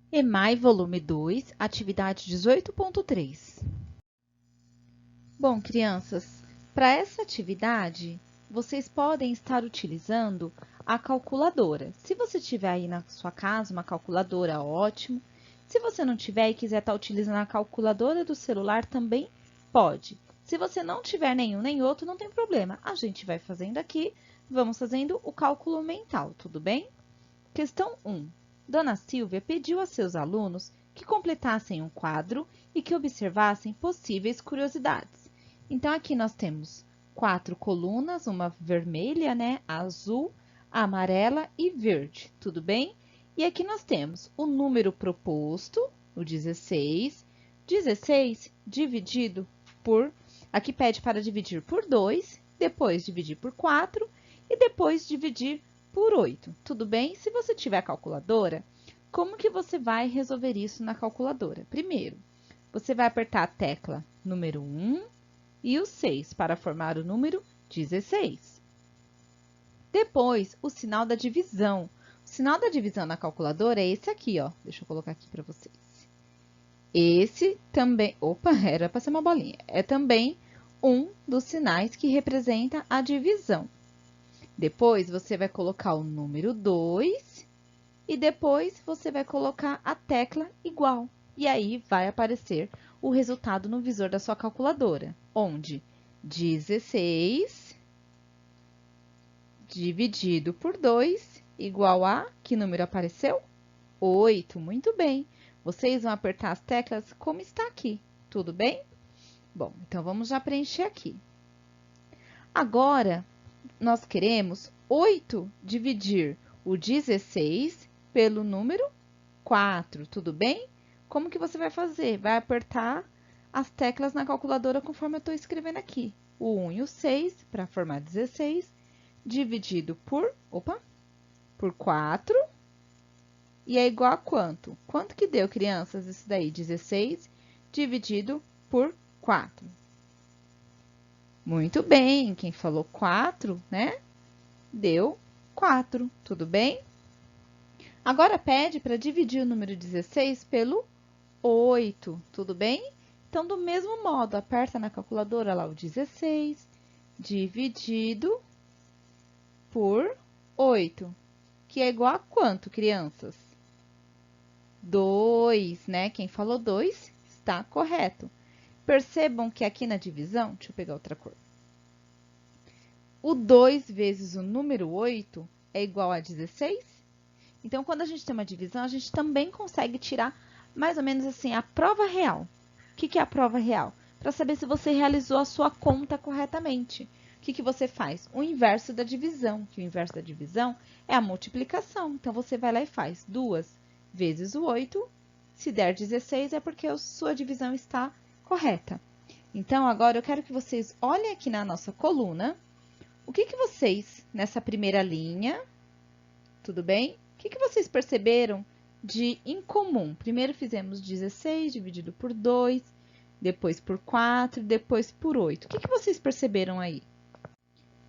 EMAI, volume 2, atividade 18.3. Bom, crianças, para essa atividade, vocês podem estar utilizando a calculadora. Se você tiver aí na sua casa uma calculadora, ótimo. Se você não tiver e quiser estar utilizando a calculadora do celular, também pode. Se você não tiver nenhum nem outro, não tem problema. A gente vai fazendo aqui, vamos fazendo o cálculo mental, tudo bem? Questão 1. Dona Silvia pediu a seus alunos que completassem um quadro e que observassem possíveis curiosidades. Então, aqui nós temos 4 colunas, uma vermelha, né, azul, amarela e verde, tudo bem? E aqui nós temos o número proposto, o 16, 16 dividido por, aqui pede para dividir por 2, depois dividir por 4 e depois dividir por 8, tudo bem? Se você tiver calculadora, como que você vai resolver isso na calculadora? Primeiro, você vai apertar a tecla número 1 e o 6 para formar o número 16. Depois, o sinal da divisão. O sinal da divisão na calculadora é esse aqui, ó. Deixa eu colocar aqui para vocês. Esse também... Opa, era para ser uma bolinha. É também um dos sinais que representa a divisão. Depois, você vai colocar o número 2 e depois você vai colocar a tecla igual. E aí, vai aparecer o resultado no visor da sua calculadora, onde 16 dividido por 2 igual a... Que número apareceu? 8. Muito bem. Vocês vão apertar as teclas como está aqui, tudo bem? Bom, então vamos já preencher aqui. Agora, nós queremos 8 dividir o 16 pelo número 4, tudo bem? Como que você vai fazer? Vai apertar as teclas na calculadora conforme eu estou escrevendo aqui. O 1 e o 6 para formar 16, dividido por 4, e é igual a quanto? Quanto que deu, crianças, isso daí? 16 dividido por 4. Muito bem, quem falou 4, né? Deu 4, tudo bem? Agora pede para dividir o número 16 pelo 8, tudo bem? Então, do mesmo modo, aperta na calculadora lá o 16 dividido por 8, que é igual a quanto, crianças? 2, né? Quem falou 2 está correto. Percebam que aqui na divisão, deixa eu pegar outra cor. O 2 vezes o número 8 é igual a 16? Então, quando a gente tem uma divisão, a gente também consegue tirar mais ou menos assim a prova real. O que é a prova real? Para saber se você realizou a sua conta corretamente. O que você faz? O inverso da divisão, que o inverso da divisão é a multiplicação. Então, você vai lá e faz 2 vezes o 8. Se der 16, é porque a sua divisão está correta. Então, agora eu quero que vocês olhem aqui na nossa coluna. O que vocês, nessa primeira linha, tudo bem? O que vocês perceberam de incomum? Primeiro fizemos 16 dividido por 2, depois por 4, depois por 8. O que vocês perceberam aí?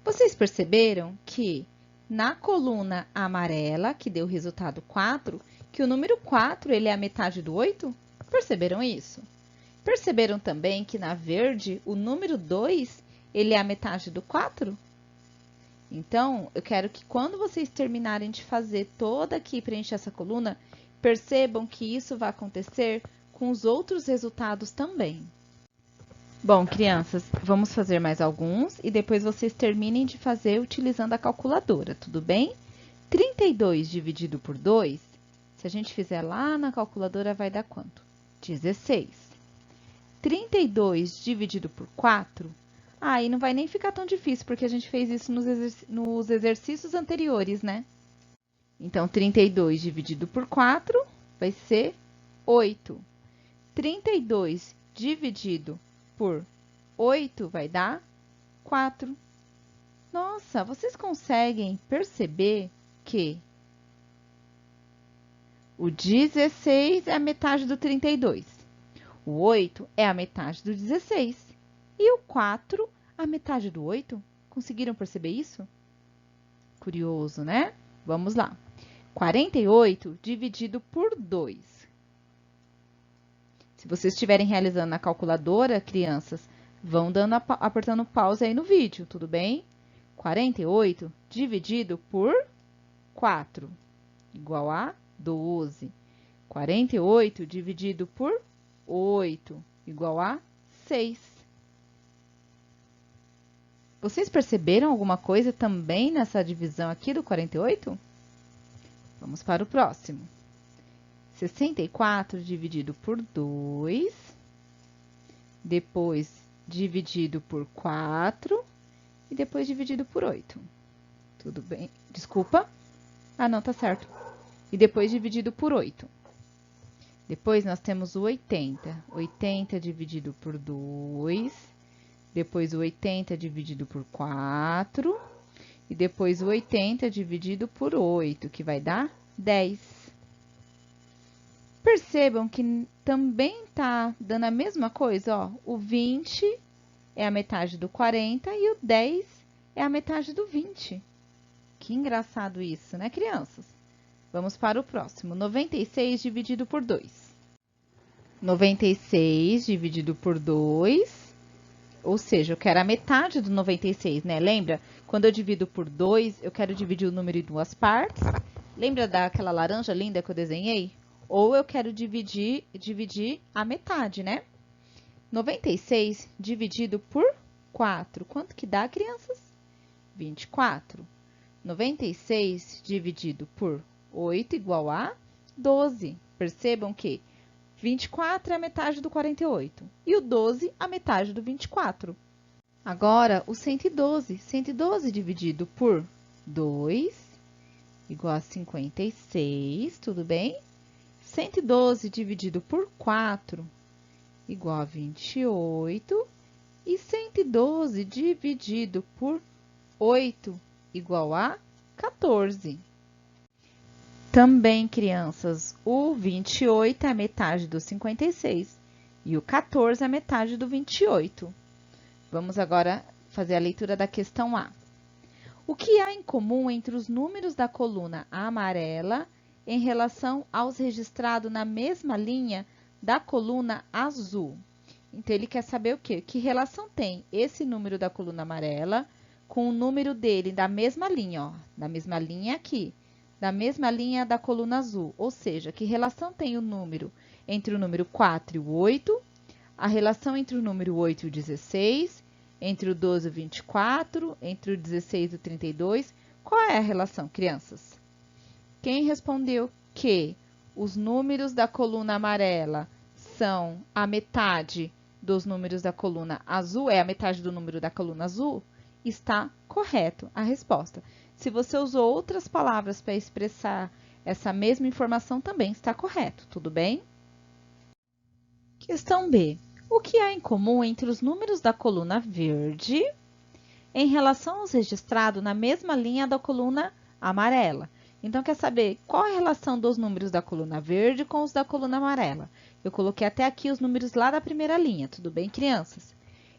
Vocês perceberam que na coluna amarela, que deu o resultado 4, que o número 4 ele é a metade do 8? Perceberam isso? Perceberam também que na verde, o número 2 ele é a metade do 4? Então, eu quero que quando vocês terminarem de fazer toda aqui, preencher essa coluna, percebam que isso vai acontecer com os outros resultados também. Bom, crianças, vamos fazer mais alguns e depois vocês terminem de fazer utilizando a calculadora, tudo bem? 32 dividido por 2, se a gente fizer lá na calculadora, vai dar quanto? 16. 32 dividido por 4... Aí não vai nem ficar tão difícil, porque a gente fez isso nos exercícios anteriores, né? Então, 32 dividido por 4 vai ser 8. 32 dividido por 8 vai dar 4. Nossa, vocês conseguem perceber que o 16 é a metade do 32. O 8 é a metade do 16. E o 4, a metade do 8? Conseguiram perceber isso? Curioso, né? Vamos lá. 48 dividido por 2. Se vocês estiverem realizando na calculadora, crianças, vão apertando pause aí no vídeo, tudo bem? 48 dividido por 4, igual a 12. 48 dividido por 8, igual a 6. Vocês perceberam alguma coisa também nessa divisão aqui do 48? Vamos para o próximo. 64 dividido por 2, depois dividido por 4 e depois dividido por 8. Tudo bem? Desculpa. Ah, não, tá certo. E depois dividido por 8. Depois nós temos o 80. 80 dividido por 2, depois o 80 dividido por 4 e depois o 80 dividido por 8, que vai dar 10. Percebam que também tá dando a mesma coisa, ó. O 20 é a metade do 40 e o 10 é a metade do 20. Que engraçado isso, né, crianças? Vamos para o próximo. 96 dividido por 2. 96 dividido por 2, ou seja, eu quero a metade do 96, né? Lembra? Quando eu divido por 2, eu quero dividir o número em duas partes. Lembra daquela laranja linda que eu desenhei? Ou eu quero dividir a metade, né? 96 dividido por 4. Quanto que dá, crianças? 24. 96 dividido por 8 igual a 12. Percebam que 24 é a metade do 48 e o 12 a metade do 24. Agora, o 112. 112 dividido por 2 igual a 56, tudo bem? 112 dividido por 4 igual a 28 e 112 dividido por 8 igual a 14. Também, crianças, o 28 é a metade do 56 e o 14 é a metade do 28. Vamos agora fazer a leitura da questão A. O que há em comum entre os números da coluna amarela em relação aos registrados na mesma linha da coluna azul? Então, ele quer saber o quê? Que relação tem esse número da coluna amarela com o número dele da mesma linha, ó, da mesma linha aqui, da mesma linha da coluna azul. Ou seja, que relação tem o número entre o número 4 e o 8, a relação entre o número 8 e o 16, entre o 12 e o 24, entre o 16 e o 32. Qual é a relação, crianças? Quem respondeu que os números da coluna amarela são a metade dos números da coluna azul, é a metade do número da coluna azul, está correto a resposta. Se você usou outras palavras para expressar essa mesma informação, também está correto, tudo bem? Questão B. O que há em comum entre os números da coluna verde em relação aos registrados na mesma linha da coluna amarela? Então, quer saber qual a relação dos números da coluna verde com os da coluna amarela? Eu coloquei até aqui os números lá da primeira linha, tudo bem, crianças?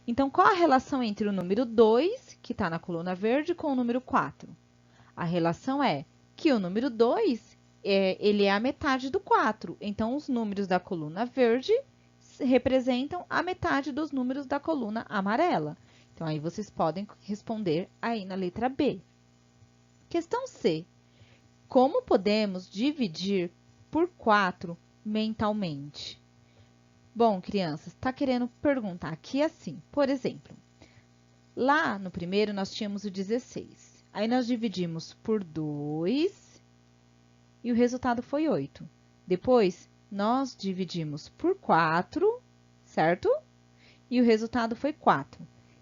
Então, qual a relação entre o número 2, que está na coluna verde, com o número 4? A relação é que o número 2, ele é a metade do 4. Então, os números da coluna verde representam a metade dos números da coluna amarela. Então, aí vocês podem responder aí na letra B. Questão C. Como podemos dividir por 4 mentalmente? Bom, crianças, está querendo perguntar aqui assim, por exemplo, lá no primeiro nós tínhamos o 16. Aí nós dividimos por 2 e o resultado foi 8. Depois, nós dividimos por 4, certo? E o resultado foi 4.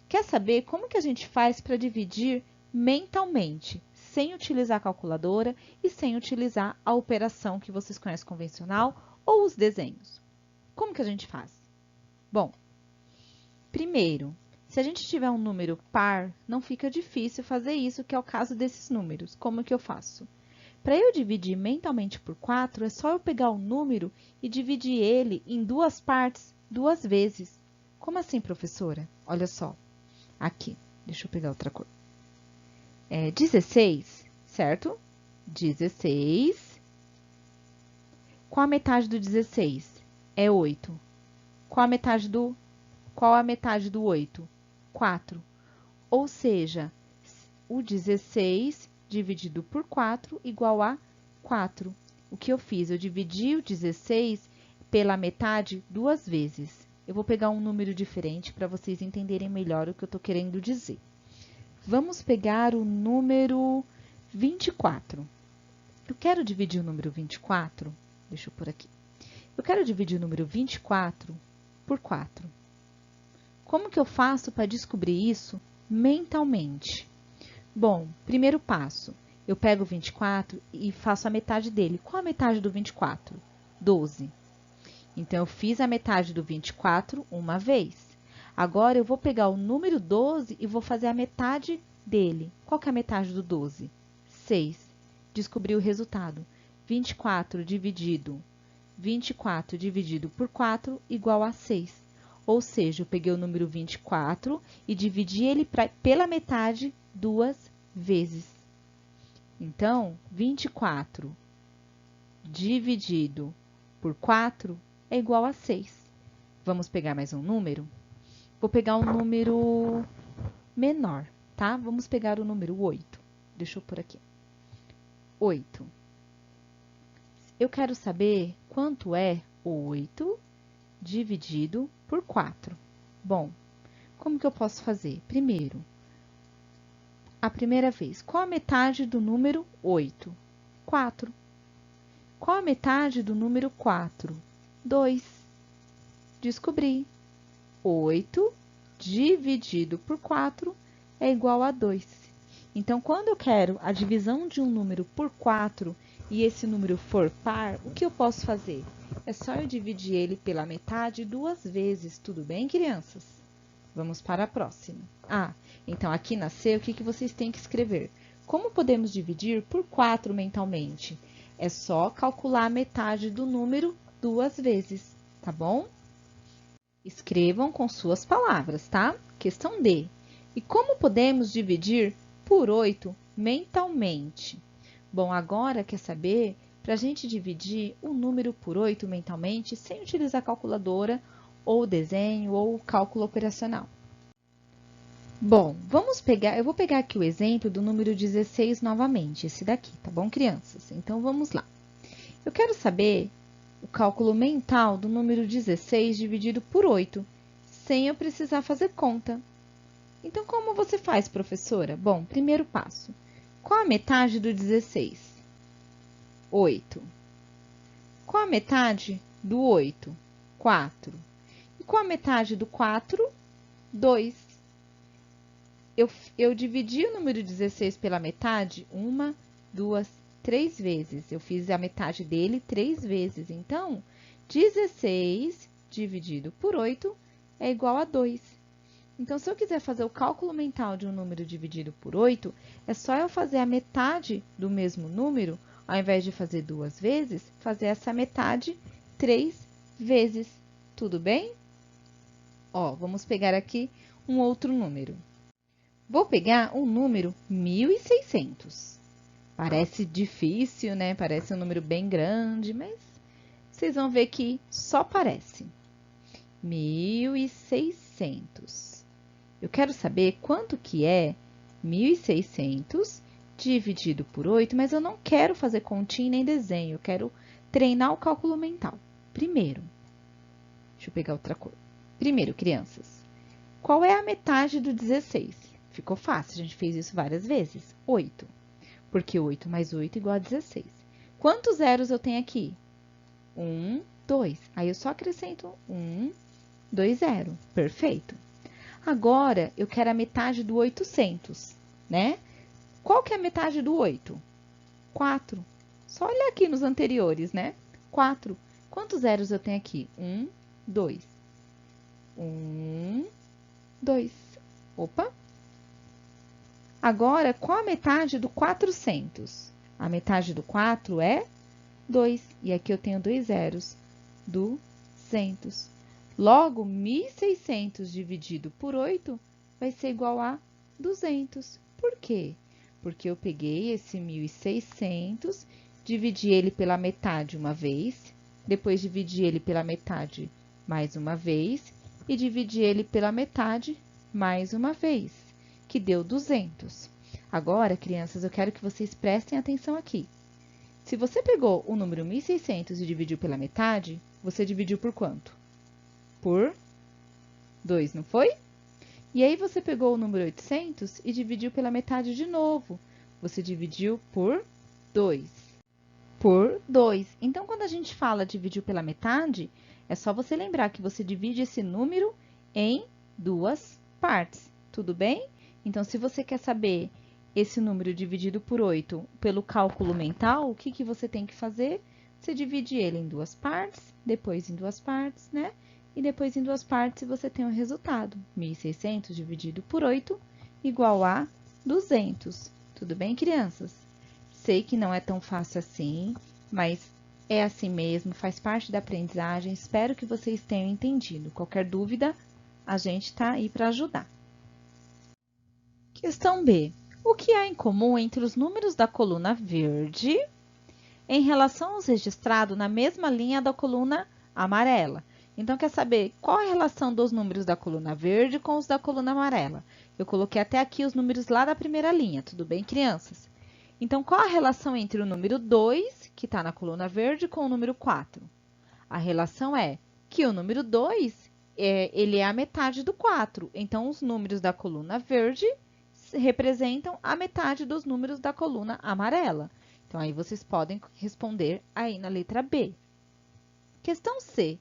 Quer saber como que a gente faz para dividir mentalmente, sem utilizar a calculadora e sem utilizar a operação que vocês conhecem convencional ou os desenhos? Como que a gente faz? Bom, primeiro, se a gente tiver um número par, não fica difícil fazer isso, que é o caso desses números. Como que eu faço? Para eu dividir mentalmente por 4, é só eu pegar o número e dividir ele em duas partes 2 vezes. Como assim, professora? Olha só. Aqui, deixa eu pegar outra cor. 16, certo? 16. Qual a metade do 16? É 8. Qual a metade do 8? 4. Ou seja, o 16 dividido por 4 igual a 4. O que eu fiz? Eu dividi o 16 pela metade 2 vezes. Eu vou pegar um número diferente para vocês entenderem melhor o que eu estou querendo dizer. Vamos pegar o número 24. Eu quero dividir o número 24, deixa eu pôr aqui. Eu quero dividir o número 24 por 4. Como que eu faço para descobrir isso mentalmente? Bom, primeiro passo, eu pego o 24 e faço a metade dele. Qual a metade do 24? 12. Então, eu fiz a metade do 24 uma vez. Agora, eu vou pegar o número 12 e vou fazer a metade dele. Qual que é a metade do 12? 6. Descobri o resultado. 24 dividido por 4 igual a 6. Ou seja, eu peguei o número 24 e dividi ele pela metade 2 vezes. Então, 24 dividido por 4 é igual a 6. Vamos pegar mais um número? Vou pegar um número menor, tá? Vamos pegar o número 8. Deixa eu pôr aqui. 8. Eu quero saber quanto é 8 dividido por 4. Bom, como que eu posso fazer? Primeiro, a primeira vez, qual a metade do número 8? 4. Qual a metade do número 4? 2. Descobri. 8 dividido por 4 é igual a 2. Então, quando eu quero a divisão de um número por 4 e esse número for par, o que eu posso fazer? É só eu dividir ele pela metade 2 vezes, tudo bem, crianças? Vamos para a próxima. Então aqui na C, o que vocês têm que escrever? Como podemos dividir por 4 mentalmente? É só calcular a metade do número 2 vezes, tá bom? Escrevam com suas palavras, tá? Questão D. E como podemos dividir por 8 mentalmente? Bom, agora quer saber para a gente dividir o número por 8 mentalmente sem utilizar calculadora ou desenho ou cálculo operacional. Bom, eu vou pegar aqui o exemplo do número 16 novamente, esse daqui, tá bom, crianças? Então, vamos lá. Eu quero saber o cálculo mental do número 16 dividido por 8, sem eu precisar fazer conta. Então, como você faz, professora? Bom, primeiro passo. Qual a metade do 16? 8. Qual a metade do 8? 4. E qual a metade do 4? 2. Eu dividi o número 16 pela metade 1, 2, 3 vezes. Eu fiz a metade dele 3 vezes. Então, 16 dividido por 8 é igual a 2. Então, se eu quiser fazer o cálculo mental de um número dividido por 8, é só eu fazer a metade do mesmo número, ao invés de fazer 2 vezes, fazer essa metade 3 vezes. Tudo bem? Vamos pegar aqui um outro número. Vou pegar o número 1.600. Parece difícil, né? Parece um número bem grande, mas vocês vão ver que só parece. 1.600. Eu quero saber quanto que é 1.600 dividido por 8, mas eu não quero fazer continha nem desenho, eu quero treinar o cálculo mental. Primeiro, deixa eu pegar outra cor. Primeiro, crianças, qual é a metade do 16? Ficou fácil, a gente fez isso várias vezes. 8. Porque 8 mais 8 igual a 16. Quantos zeros eu tenho aqui? 1, 2. Aí eu só acrescento 1, 2, 0. Perfeito. Agora, eu quero a metade do 800, né? Qual que é a metade do 8? 4. Só olhar aqui nos anteriores, né? 4. Quantos zeros eu tenho aqui? 1, 2. 1, 2. Opa! Agora, qual a metade do 400? A metade do 4 é 2. E aqui eu tenho 2 zeros. 200. Logo, 1.600 dividido por 8 vai ser igual a 200. Por quê? Porque eu peguei esse 1.600, dividi ele pela metade uma vez, depois dividi ele pela metade mais uma vez, e dividir ele pela metade mais uma vez, que deu 200. Agora, crianças, eu quero que vocês prestem atenção aqui. Se você pegou o número 1.600 e dividiu pela metade, você dividiu por quanto? Por 2, não foi? E aí, você pegou o número 800 e dividiu pela metade de novo. Você dividiu por 2. Por 2. Então, quando a gente fala dividiu pela metade, é só você lembrar que você divide esse número em duas partes. Tudo bem? Então, se você quer saber esse número dividido por 8 pelo cálculo mental, o que você tem que fazer? Você divide ele em duas partes, depois em duas partes, né? E depois em duas partes você tem o resultado. 1.600 dividido por 8 igual a 200. Tudo bem, crianças? Sei que não é tão fácil assim, mas é assim mesmo, faz parte da aprendizagem. Espero que vocês tenham entendido. Qualquer dúvida, a gente está aí para ajudar. Questão B. O que há em comum entre os números da coluna verde em relação aos registrados na mesma linha da coluna amarela? Então, quer saber qual é a relação dos números da coluna verde com os da coluna amarela? Eu coloquei até aqui os números lá da primeira linha, tudo bem, crianças? Então, qual a relação entre o número 2, que está na coluna verde, com o número 4? A relação é que o número 2, ele é a metade do 4. Então, os números da coluna verde representam a metade dos números da coluna amarela. Então, aí vocês podem responder aí na letra B. Questão C.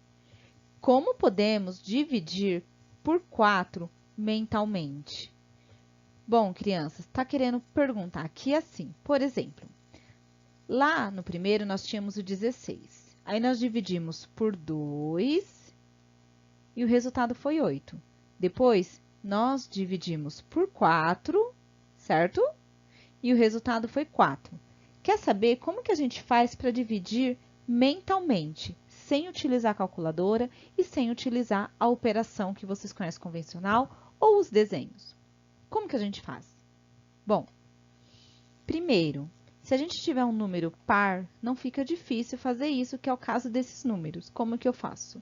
Como podemos dividir por 4 mentalmente? Bom, crianças, está querendo perguntar aqui assim, por exemplo, lá no primeiro nós tínhamos o 16. Aí nós dividimos por 2 e o resultado foi 8. Depois, nós dividimos por 4, certo? E o resultado foi 4. Quer saber como que a gente faz para dividir mentalmente, sem utilizar a calculadora e sem utilizar a operação que vocês conhecem convencional ou os desenhos? Como que a gente faz? Bom, primeiro, se a gente tiver um número par, não fica difícil fazer isso, que é o caso desses números. Como que eu faço?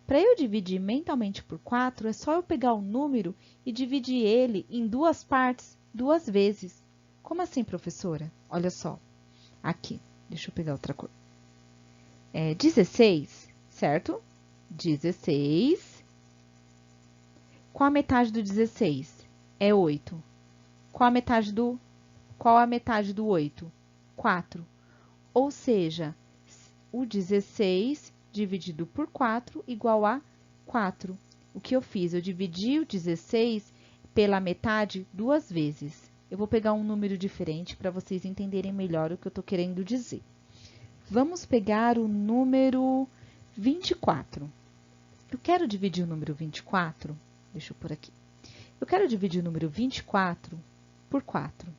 Para eu dividir mentalmente por 4, é só eu pegar o número e dividir ele em duas partes, duas vezes. Como assim, professora? Olha só, aqui, deixa eu pegar outra cor. 16, certo? 16. Qual a metade do 16? É 8. Qual a metade do 8? 4. Ou seja, o 16 dividido por 4 igual a 4. O que eu fiz? Eu dividi o 16 pela metade duas vezes. Eu vou pegar um número diferente para vocês entenderem melhor o que eu estou querendo dizer. Vamos pegar o número 24. Eu quero dividir o número 24, deixa eu pôr aqui. Eu quero dividir o número 24 por 4.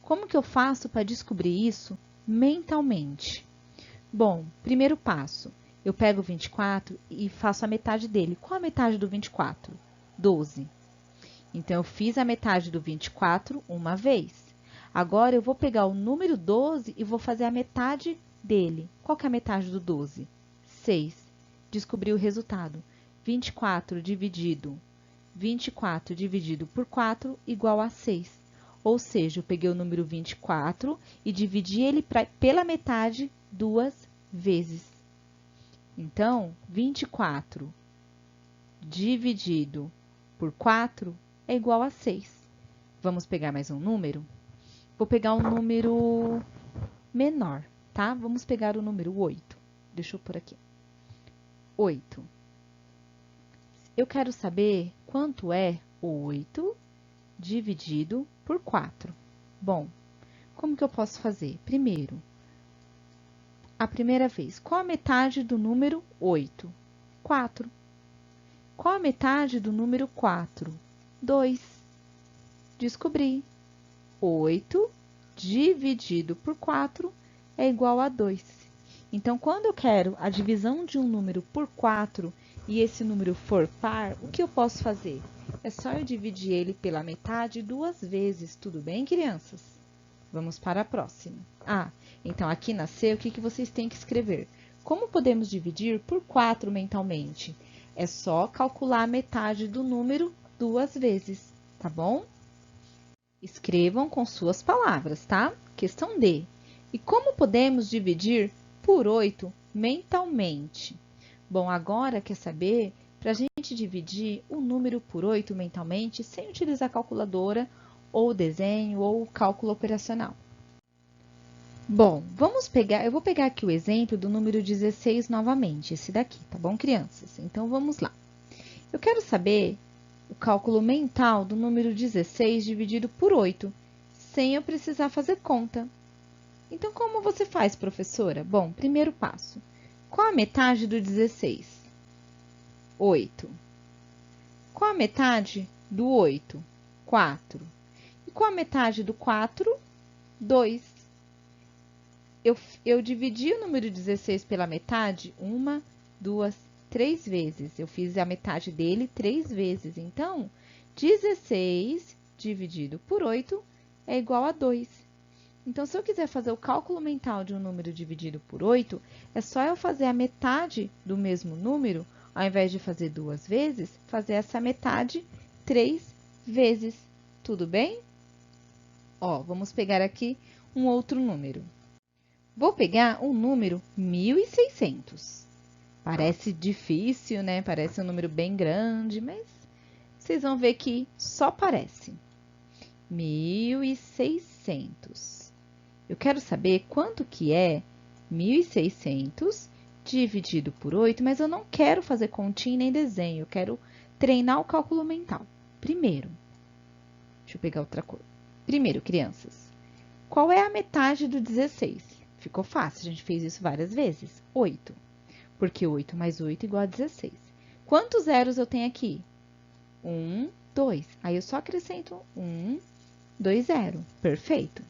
Como que eu faço para descobrir isso mentalmente? Bom, primeiro passo, eu pego o 24 e faço a metade dele. Qual a metade do 24? 12. Então, eu fiz a metade do 24 uma vez. Agora, eu vou pegar o número 12 e vou fazer a metade dele. Qual que é a metade do 12? 6. Descobri o resultado. 24 dividido por 4 igual a 6. Ou seja, eu peguei o número 24 e dividi ele pela metade duas vezes. Então, 24 dividido por 4 é igual a 6. Vamos pegar mais um número? Vou pegar um número menor, tá? Vamos pegar o número 8. Deixa eu pôr aqui. 8. Eu quero saber quanto é 8 dividido por 4. Bom, como que eu posso fazer? Primeiro, a primeira vez, qual a metade do número 8? 4. Qual a metade do número 4? 2. Descobri. 8 dividido por 4 é igual a 2. Então, quando eu quero a divisão de um número por 4 e esse número for par, o que eu posso fazer? É só eu dividir ele pela metade duas vezes, tudo bem, crianças? Vamos para a próxima. Então aqui na C, o que vocês têm que escrever? como podemos dividir por 4 mentalmente? É só calcular a metade do número 2 vezes, tá bom? Escrevam com suas palavras, tá? Questão D. E como podemos dividir por 8 mentalmente? Bom, agora quer saber para a gente dividir o número por 8 mentalmente sem utilizar calculadora, ou desenho, ou cálculo operacional. Bom, eu vou pegar aqui o exemplo do número 16 novamente, esse daqui, tá bom, crianças? Então, vamos lá. Eu quero saber o cálculo mental do número 16 dividido por 8, sem eu precisar fazer conta. Então, como você faz, professora? Bom, primeiro passo. Qual a metade do 16? 8. Qual a metade do 8? 4. E qual a metade do 4? 2. Eu dividi o número 16 pela metade 1, 2, 3 vezes. Eu fiz a metade dele 3 vezes. Então, 16 dividido por 8 é igual a 2. Então, se eu quiser fazer o cálculo mental de um número dividido por 8, é só eu fazer a metade do mesmo número, ao invés de fazer 2 vezes, fazer essa metade 3 vezes. Tudo bem? Ó, vamos pegar aqui um outro número. Vou pegar o número 1.600. Parece difícil, né? Parece um número bem grande, mas vocês vão ver que só parece. 1.600. Eu quero saber quanto que é 1.600 dividido por 8, mas eu não quero fazer continha nem desenho, eu quero treinar o cálculo mental. Primeiro, deixa eu pegar outra coisa. Primeiro, crianças, qual é a metade do 16? Ficou fácil, a gente fez isso várias vezes. 8. Porque 8 mais 8 igual a 16. Quantos zeros eu tenho aqui? 1, 2. Aí eu só acrescento 1, 2, 0. Perfeito.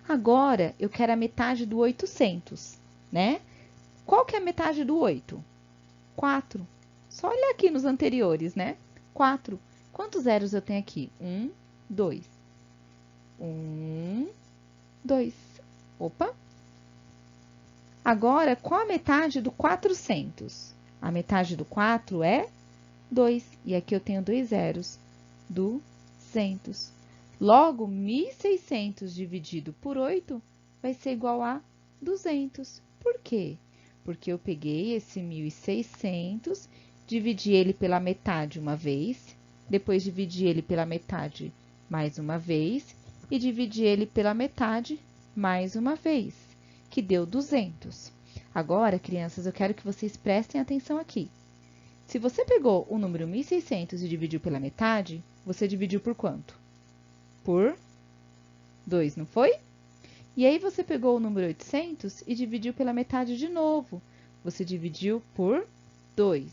Agora, eu quero a metade do 800, né? Qual que é a metade do 8? 4. Só olhar aqui nos anteriores, né? 4. Quantos zeros eu tenho aqui? 1, 2. 1, 2. Opa! Agora, qual a metade do 400? A metade do 4 é 2. E aqui eu tenho 2 zeros. 200. Logo, 1.600 dividido por 8 vai ser igual a 200. Por quê? Porque eu peguei esse 1.600, dividi ele pela metade uma vez, depois dividi ele pela metade mais uma vez e dividi ele pela metade mais uma vez, que deu 200. Agora, crianças, eu quero que vocês prestem atenção aqui. Se você pegou o número 1.600 e dividiu pela metade, você dividiu por quanto? Por 2, não foi? E aí, você pegou o número 800 e dividiu pela metade de novo. Você dividiu por 2.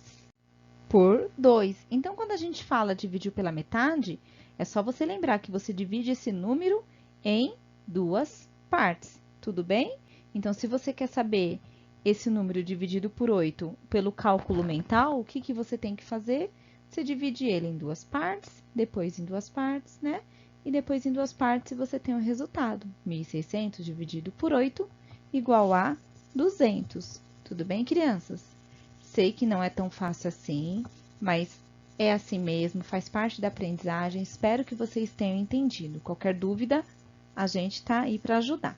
Por 2. Então, quando a gente fala dividiu pela metade, é só você lembrar que você divide esse número em 2 partes. Tudo bem? Então, se você quer saber esse número dividido por 8 pelo cálculo mental, o que você tem que fazer? Você divide ele em 2 partes, depois em 2 partes, né? E depois em 2 partes você tem o resultado. 1.600 dividido por 8 igual a 200. Tudo bem, crianças? Sei que não é tão fácil assim, mas é assim mesmo, faz parte da aprendizagem. Espero que vocês tenham entendido. Qualquer dúvida, a gente está aí para ajudar.